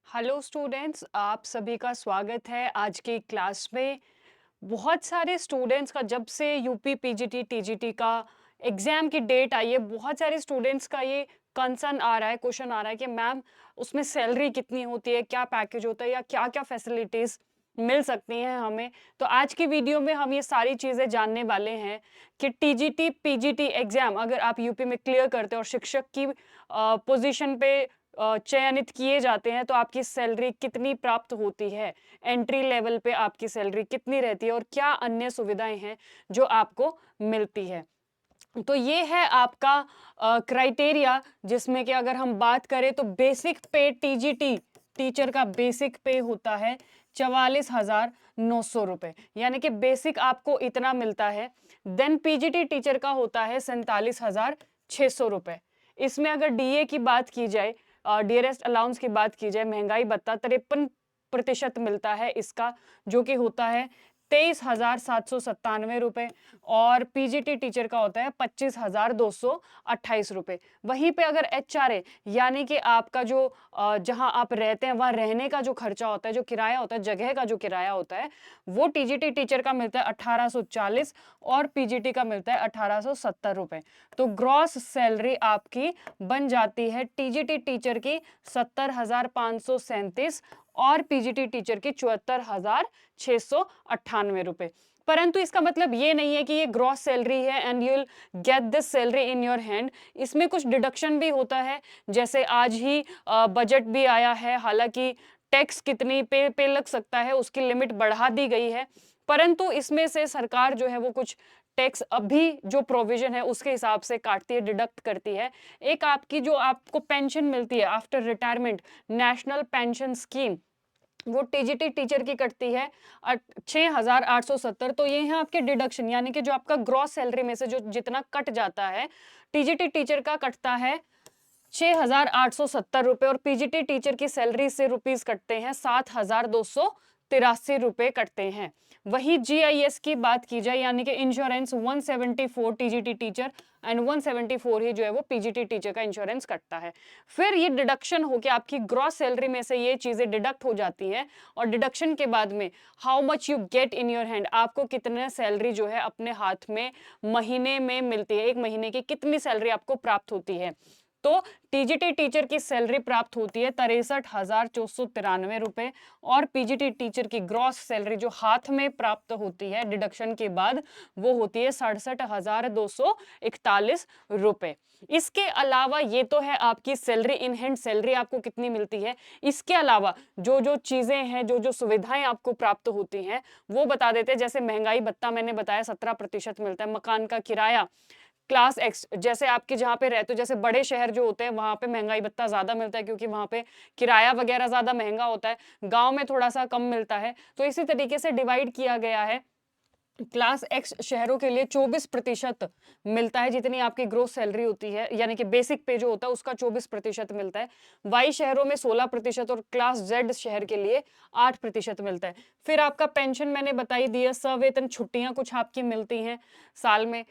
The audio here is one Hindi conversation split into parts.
हेलो स्टूडेंट्स, आप सभी का स्वागत है आज की क्लास में। बहुत सारे स्टूडेंट्स का जब से यूपी पीजीटी टीजीटी का एग्ज़ाम की डेट आई है, बहुत सारे स्टूडेंट्स का ये कंसर्न आ रहा है, क्वेश्चन आ रहा है कि मैम उसमें सैलरी कितनी होती है, क्या पैकेज होता है या क्या-क्या फैसिलिटीज़ मिल सकती हैं हमें। तो आज की वीडियो में हम ये सारी चीज़ें जानने वाले हैं कि टीजीटी पीजीटी एग्ज़ाम अगर आप यूपी में क्लियर करते हो और शिक्षक की पोजीशन पे चयनित किए जाते हैं तो आपकी सैलरी कितनी प्राप्त होती है, एंट्री लेवल पे आपकी सैलरी कितनी रहती है और क्या अन्य सुविधाएं हैं जो आपको मिलती है। तो ये है आपका क्राइटेरिया, जिसमें कि अगर हम बात करें तो बेसिक पे टीजीटी टीचर का बेसिक पे होता है 44,900 रुपए, यानी कि बेसिक आपको इतना मिलता है। देन पीजीटी टीचर का होता है 47,600 रुपए। इसमें अगर डीए की बात की जाए, डियरेस्ट अलाउंस की बात की जाए, महंगाई भत्ता 53% मिलता है इसका, जो कि होता है 23,797 रुपए। और पीजीटी टीचर का होता है 25,228 रुपए। वहीं पे अगर एचआरए यानी कि आपका जो जहां आप रहते हैं वहां रहने का जो खर्चा होता है, जो किराया होता है, जगह का जो किराया होता है, वो टीजीटी टीचर का मिलता है 1840 और पीजीटी का मिलता है 1870 रुपए। तो ग्रॉस सैलरी आपकी बन जाती है टीजीटी टीचर की 70,537 और पीजीटी टीचर की 74,698 रुपए। परंतु इसका मतलब ये नहीं है कि ये ग्रॉस सैलरी है and you will get this salary in your hand. इसमें कुछ डिडक्शन भी होता है, जैसे आज ही बजट भी आया है। हालांकि टैक्स कितनी पे लग सकता है उसकी लिमिट बढ़ा दी गई है, परंतु इसमें से सरकार जो है वो कुछ टैक्स अभी जो प्रोविजन है उसके हिसाब से काटती है, डिडक्ट करती है। एक आपकी जो आपको पेंशन मिलती है after retirement, national pension scheme, वो टीजीटी टीचर की कटती है 6,870। तो ये है आपके डिडक्शन, यानी कि जो आपका ग्रॉस सैलरी में से जो जितना कट जाता है, टीजीटी टीचर का कटता है 6,870 रुपए और पीजीटी टीचर की सैलरी से रुपीस कटते हैं 7,283 रुपए कटते हैं। वही जीआईएस की बात की जाए, यानी कि इंश्योरेंस 174 टीजीटी टीचर एंड 174 ही जो है वो पीजीटी टीचर का इंश्योरेंस कटता है। फिर ये डिडक्शन होके आपकी ग्रॉस सैलरी में से ये चीजें डिडक्ट हो जाती है और डिडक्शन के बाद में how much you get in your hand, आपको कितने सैलरी जो है अपने हाथ में महीने में मिलती है, एक महीने की कितनी सैलरी आपको प्राप्त होती है। तो टीजीटी टीचर की सैलरी प्राप्त होती है 63,493 रुपए और पीजीटी टीचर की ग्रॉस सैलरी जो हाथ में प्राप्त होती है डिडक्शन के बाद, वो होती है 67,241 रुपए। इसके अलावा ये तो है आपकी सैलरी इन हैंड, सैलरी आपको कितनी मिलती है। इसके अलावा जो जो चीजें हैं, जो जो सुविधाएं आपको प्राप्त होती हैं, वो बता देते हैं। जैसे महंगाई भत्ता मैंने बताया 17% मिलता है, मकान का किराया क्लास एक्स, जैसे आपके जहाँ पे रहते हो, जैसे बड़े शहर जो होते हैं वहां पे महंगाई भत्ता ज्यादा मिलता है क्योंकि वहां पे किराया वगैरह ज्यादा महंगा होता है, गांव में थोड़ा सा कम मिलता है। तो इसी तरीके से डिवाइड किया गया है। क्लास एक्स शहरों के लिए 24% मिलता है, जितनी आपकी ग्रोस सैलरी होती है, यानी कि बेसिक पे जो होता है उसका 24% मिलता है। वाई शहरों में 16% और क्लास जेड शहर के लिए 8% मिलता है। फिर आपका पेंशन मैंने बताई दी है, सवेतन छुट्टियां कुछ आपकी मिलती हैं साल में।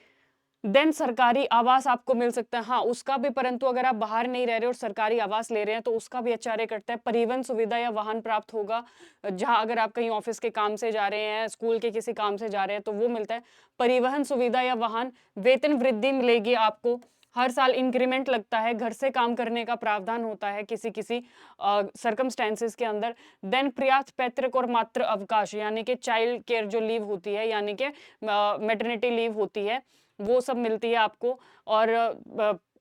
देन सरकारी आवास आपको मिल सकता है, हाँ उसका भी, परंतु अगर आप बाहर नहीं रह रहे और सरकारी आवास ले रहे हैं तो उसका भी एचआरए कटता है। परिवहन सुविधा या वाहन प्राप्त होगा, जहां अगर आप कहीं ऑफिस के काम से जा रहे हैं, स्कूल के किसी काम से जा रहे हैं तो वो मिलता है। परिवहन सुविधा या वाहन, वेतन वृद्धि मिलेगी आपको, हर साल इंक्रीमेंट लगता है, घर से काम करने का प्रावधान होता है किसी किसी सर्कमस्टेंसेस के अंदर। देन पर्याप्त पैतृक और मातृ अवकाश, यानी कि चाइल्ड केयर जो लीव होती है, यानी कि मेटर्निटी लीव होती है, वो सब मिलती है आपको। और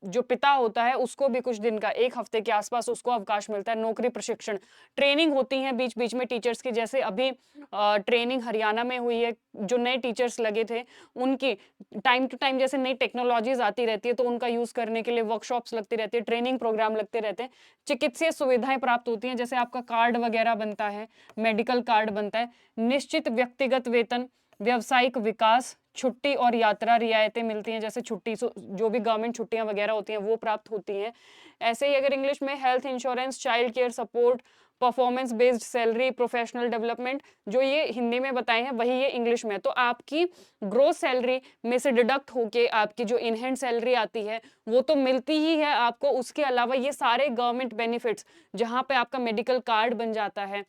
जो पिता होता है उसको भी कुछ दिन का, एक हफ्ते के आसपास उसको अवकाश मिलता है। नौकरी प्रशिक्षण, ट्रेनिंग होती है बीच बीच में टीचर्स की, जैसे अभी ट्रेनिंग हरियाणा में हुई है, जो नए टीचर्स लगे थे उनकी टाइम टू टाइम जैसे नई टेक्नोलॉजीज आती रहती है तो उनका यूज करने के लिए वर्कशॉप्स लगती रहती है, ट्रेनिंग प्रोग्राम लगते रहते हैं। चिकित्सीय सुविधाएं प्राप्त होती हैं, जैसे आपका कार्ड वगैरह बनता है, मेडिकल कार्ड बनता है। निश्चित व्यक्तिगत वेतन, व्यावसायिक विकास, छुट्टी और यात्रा रियायतें मिलती हैं, जैसे छुट्टी जो भी गवर्नमेंट छुट्टियां वगैरह होती हैं वो प्राप्त होती हैं। ऐसे ही अगर इंग्लिश में health insurance, child care support, performance based salary, professional development, जो ये हिंदी में बताए हैं वही ये इंग्लिश में। तो आपकी ग्रोस सैलरी में से डिडक्ट होके आपकी जो इन हैंड सैलरी आती है वो तो मिलती ही है आपको। उसके अलावा ये सारे गवर्नमेंट बेनिफिट्स, जहाँ पे आपका मेडिकल कार्ड बन जाता है,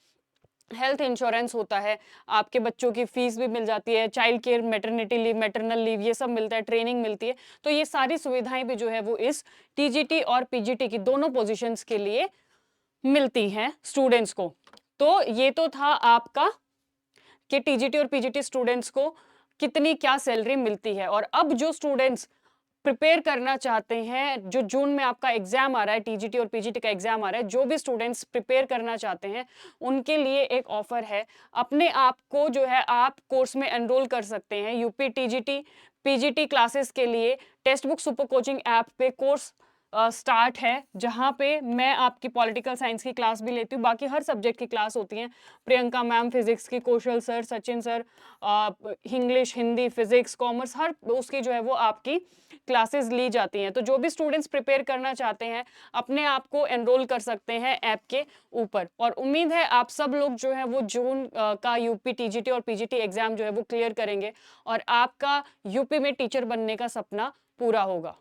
हेल्थ इंश्योरेंस होता है, आपके बच्चों की फीस भी मिल जाती है, child care, maternity leave, maternal leave, ये सब मिलता है, ट्रेनिंग मिलती है। तो ये सारी सुविधाएं भी जो है वो इस टीजीटी और पीजीटी की दोनों पोजीशंस के लिए मिलती हैं स्टूडेंट्स को। तो ये तो था आपका कि टीजीटी और पीजीटी स्टूडेंट्स को कितनी क्या सैलरी मिलती है। और अब जो स्टूडेंट्स प्रिपेयर करना चाहते हैं, जो जून में आपका एग्जाम आ रहा है, टीजीटी और पीजीटी का एग्जाम आ रहा है, जो भी स्टूडेंट्स प्रिपेयर करना चाहते हैं उनके लिए एक ऑफर है। अपने आप को जो है आप कोर्स में एनरोल कर सकते हैं। यूपी टीजीटी पीजीटी क्लासेस के लिए text book super coaching app पे कोर्स स्टार्ट है, जहाँ पे मैं आपकी पॉलिटिकल साइंस की क्लास भी लेती हूँ, बाकी हर सब्जेक्ट की क्लास होती हैं। प्रियंका मैम फिजिक्स की, Kaushal sir, Sachin sir English, Hindi, physics, commerce, हर उसकी जो है वो आपकी क्लासेस ली जाती हैं। तो जो भी स्टूडेंट्स प्रिपेयर करना चाहते हैं अपने आप को एनरोल कर सकते हैं ऐप के ऊपर। और उम्मीद है आप सब लोग जो है वो जून का यूपी टीजीटी और पीजीटी एग्जाम जो है वो क्लियर करेंगे और आपका यूपी में टीचर बनने का सपना पूरा होगा।